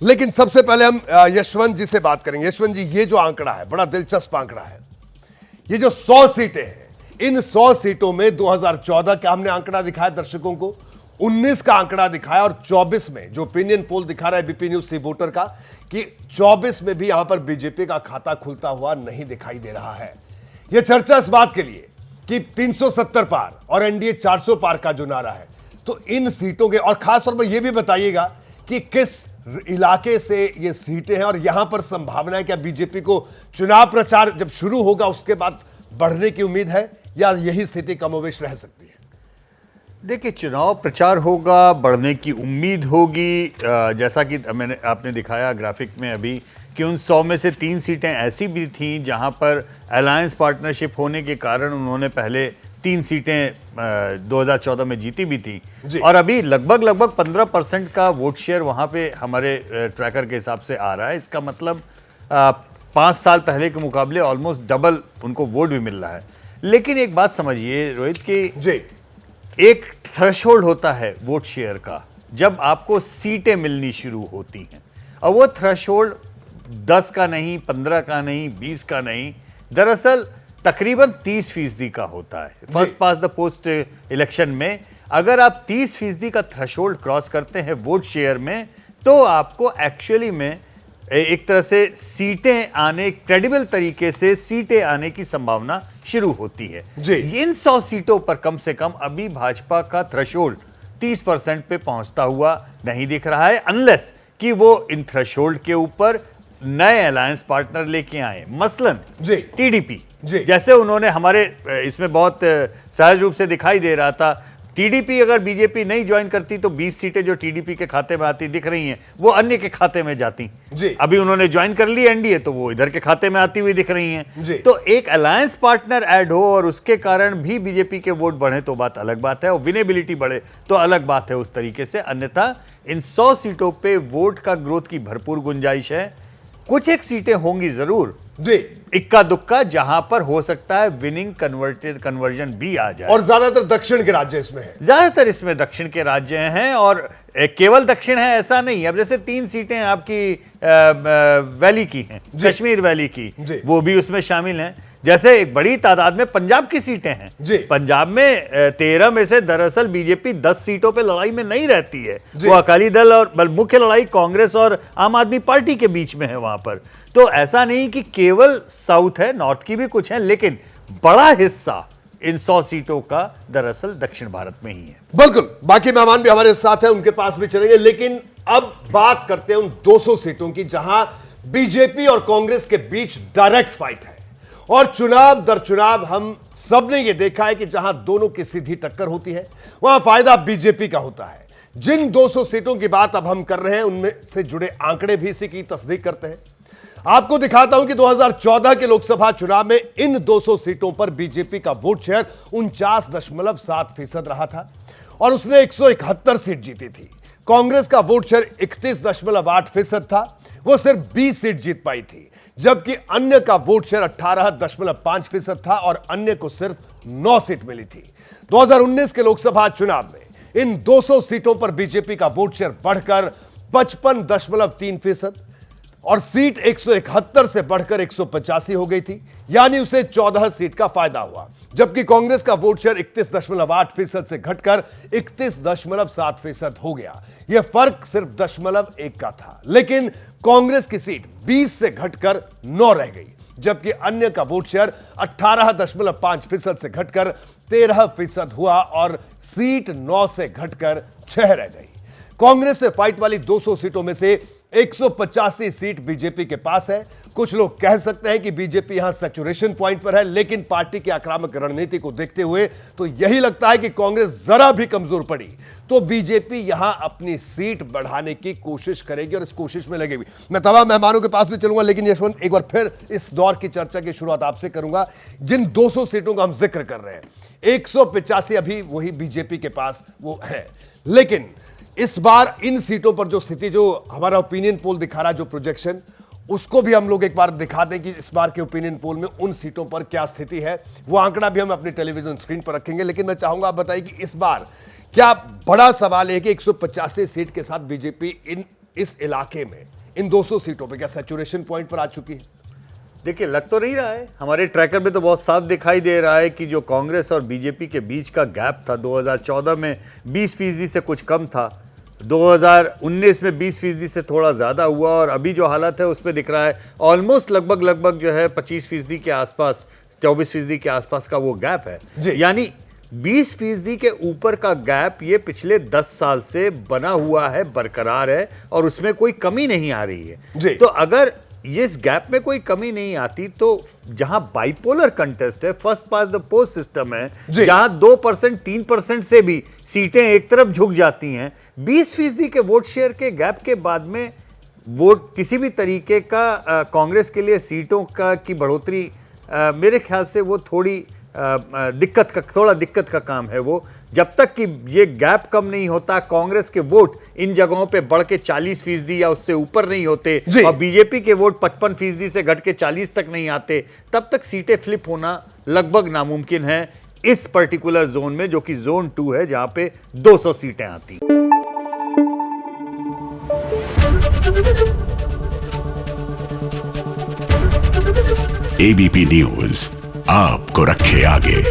लेकिन सबसे पहले हम यशवंत जी से बात करेंगे। यशवंत जी, ये जो आंकड़ा है बड़ा दिलचस्प आंकड़ा है। ये जो 100 सीटें हैं, इन 100 सीटों में 2014 का हमने आंकड़ा दिखाया दर्शकों को, 19 का आंकड़ा दिखाया और 24 में जो ओपिनियन पोल दिखा रहा है बीपी न्यूज सी वोटर का कि 24 में भी यहां पर बीजेपी का खाता खुलता हुआ नहीं दिखाई दे रहा है। यह चर्चा इस बात के लिए कि 370 पार और एनडीए 400 पार का जो नारा है, तो इन सीटों के, और खासतौर पर यह भी बताइएगा कि किस इलाके से ये सीटें हैं और यहां पर संभावना है क्या बीजेपी को चुनाव प्रचार जब शुरू होगा उसके बाद बढ़ने की उम्मीद है या यही स्थिति कमोवेश रह सकती है? देखिए, चुनाव प्रचार होगा, बढ़ने की उम्मीद होगी। जैसा कि आपने दिखाया ग्राफिक में अभी कि उन 100 में से 3 सीटें ऐसी भी थीं जहां पर अलायंस पार्टनरशिप होने के कारण उन्होंने पहले 3 सीटें 2014 में जीती भी थी और अभी लगभग 15% का वोट शेयर वहां पे हमारे ट्रैकर के हिसाब से आ रहा है। इसका मतलब 5 साल पहले के मुकाबले ऑलमोस्ट डबल उनको वोट भी मिल रहा है। लेकिन एक बात समझिए रोहित कि एक थ्रेशोल्ड होता है वोट शेयर का जब आपको सीटें मिलनी शुरू होती हैं, और वो थ्रेशोल्ड 10 का नहीं, 15 का नहीं, 20 का नहीं, दरअसल तकरीबन 30% का होता है। First pass the post election में अगर आप 30% का थ्रेशोल्ड क्रॉस करते हैं वोट शेयर में, तो आपको एक्चुअली में एक तरह से सीटें आने, क्रेडिबल तरीके से सीटें आने की संभावना शुरू होती है। इन 100 सीटों पर कम से कम अभी भाजपा का थ्रेशोल्ड 30% पे पहुंचता हुआ नहीं दिख रहा है, अनलेस कि वो इन थ्रेशोल्ड के ऊपर नए अलायंस पार्टनर लेके आए। मसलन टीडीपी, जैसे उन्होंने हमारे इसमें बहुत सहज रूप से दिखाई दे रहा था, टीडीपी अगर बीजेपी नहीं ज्वाइन करती तो 20 सीटें जो टीडीपी के खाते में आती दिख रही हैं वो अन्य के खाते में जाती। अभी उन्होंने ज्वाइन कर ली एनडीए तो वो इधर के खाते में आती हुई दिख रही हैं। तो एक अलायंस पार्टनर ऐड हो और उसके कारण भी बीजेपी के वोट बढ़े तो बात अलग बात है, और विनेबिलिटी बढ़े तो अलग बात है उस तरीके से। अन्यथा इन 100 सीटों पे वोट का ग्रोथ की भरपूर गुंजाइश है। कुछ एक सीटें होंगी जरूर इक्का दुक्का जहां पर हो सकता है विनिंग कन्वर्जन भी आ जाए, और ज्यादातर दक्षिण के राज्य इसमें है। ज्यादातर इसमें दक्षिण के राज्य हैं, और केवल दक्षिण है ऐसा नहीं। अब जैसे 3 सीटें आपकी वैली की हैं, कश्मीर वैली की, वो भी उसमें शामिल हैं। जैसे एक बड़ी तादाद में पंजाब की सीटें हैं। पंजाब में 13 में से दरअसल बीजेपी 10 सीटों पे लड़ाई में नहीं रहती है, वो अकाली दल और मुख्य लड़ाई कांग्रेस और आम आदमी पार्टी के बीच में है वहां पर। तो ऐसा नहीं कि केवल साउथ है, नॉर्थ की भी कुछ है, लेकिन बड़ा हिस्सा इन 100 सीटों का दरअसल दक्षिण भारत में ही है। बिल्कुल, बाकी मेहमान भी हमारे साथ हैं, उनके पास भी चलेंगे। लेकिन अब बात करते हैं उन 200 सीटों की जहां बीजेपी और कांग्रेस के बीच डायरेक्ट फाइट है, और चुनाव दर चुनाव हम सबने ये देखा है कि जहां दोनों की सीधी टक्कर होती है वहां फायदा बीजेपी का होता है। जिन 200 सीटों की बात अब हम कर रहे हैं उनमें से जुड़े आंकड़े भी इसी की तस्दीक करते हैं। आपको दिखाता हूं कि 2014 के लोकसभा चुनाव में इन 200 सीटों पर बीजेपी का वोट शेयर 49.7% रहा था और उसने 171 सीट जीती थी। कांग्रेस का वोट शेयर 31.8% था, वो सिर्फ 20 सीट जीत पाई थी, जबकि अन्य का वोट शेयर 18.5% था और अन्य को सिर्फ 9 सीट मिली थी। 2019 के लोकसभा चुनाव में इन 200 सीटों पर बीजेपी का वोट शेयर बढ़कर 55.3% और सीट 171 से बढ़कर 185 हो गई थी, यानी उसे 14 सीट का फायदा हुआ। जबकि कांग्रेस का वोट शेयर 31.8% से घटकर 31.7% हो गया। यह फर्क सिर्फ 0.1 का था, लेकिन कांग्रेस की सीट 20 से घटकर 9 रह गई, जबकि अन्य का वोट शेयर 18.5% से घटकर 13% हुआ और सीट 9 से घटकर 6 रह गई। कांग्रेस से फाइट वाली 200 सीटों में से 185 सीट बीजेपी के पास है। कुछ लोग कह सकते हैं कि बीजेपी यहां सैचुरेशन पॉइंट पर है, लेकिन पार्टी की आक्रामक रणनीति को देखते हुए तो यही लगता है कि कांग्रेस जरा भी कमजोर पड़ी तो बीजेपी यहां अपनी सीट बढ़ाने की कोशिश करेगी और इस कोशिश में लगेगी। मैं तमाम मेहमानों के पास भी चलूंगा, लेकिन यशवंत, एक बार फिर इस दौर की चर्चा की शुरुआत आपसे करूंगा। जिन 200 सीटों का हम जिक्र कर रहे हैं, 185 अभी वही बीजेपी के पास वो है, लेकिन इस बार इन सीटों पर जो स्थिति, जो हमारा ओपिनियन पोल दिखा रहा है, जो प्रोजेक्शन, उसको भी हम लोग एक बार दिखा दें कि इस बार के ओपिनियन पोल में उन सीटों पर क्या स्थिति है। वो आंकड़ा भी हम अपनी टेलीविजन स्क्रीन पर रखेंगे, लेकिन मैं चाहूंगा आप बताइए कि इस बार क्या बड़ा सवाल है कि 185 सीट के साथ बीजेपी इन इस इलाके में इन 200 सीटों पे क्या सैचुरेशन पॉइंट पर आ चुकी है? देखिए, लग तो नहीं रहा है, हमारे ट्रैकर में तो बहुत साफ दिखाई दे रहा है कि जो कांग्रेस और बीजेपी के बीच का गैप था 2014 में 20% से कुछ कम था, 2019 में 20% से थोड़ा ज्यादा हुआ, और अभी जो हालत है उसमें दिख रहा है ऑलमोस्ट लगभग जो है 25% के आसपास, 24% के आसपास का वो गैप है। यानी 20% के ऊपर का गैप ये पिछले 10 साल से बना हुआ है, बरकरार है, और उसमें कोई कमी नहीं आ रही है। तो अगर इस गैप में कोई कमी नहीं आती तो जहां बाइपोलर कंटेस्ट है, first past the post system है, जहां 2% 3% से भी सीटें एक तरफ झुक जाती हैं, 20% के वोट शेयर के गैप के बाद में वोट किसी भी तरीके का कांग्रेस के लिए सीटों का की बढ़ोतरी, मेरे ख्याल से वो थोड़ी थोड़ा दिक्कत का काम है। वो जब तक कि ये गैप कम नहीं होता, कांग्रेस के वोट इन जगहों पे बढ़ के 40% या उससे ऊपर नहीं होते और बीजेपी के वोट 55% से घट के 40 तक नहीं आते, तब तक सीटें फ्लिप होना लगभग नामुमकिन है इस पर्टिकुलर जोन में, जो कि जोन 2 है, जहां पे 200 सीटें आती। एबीपी न्यूज आपको रखे आगे।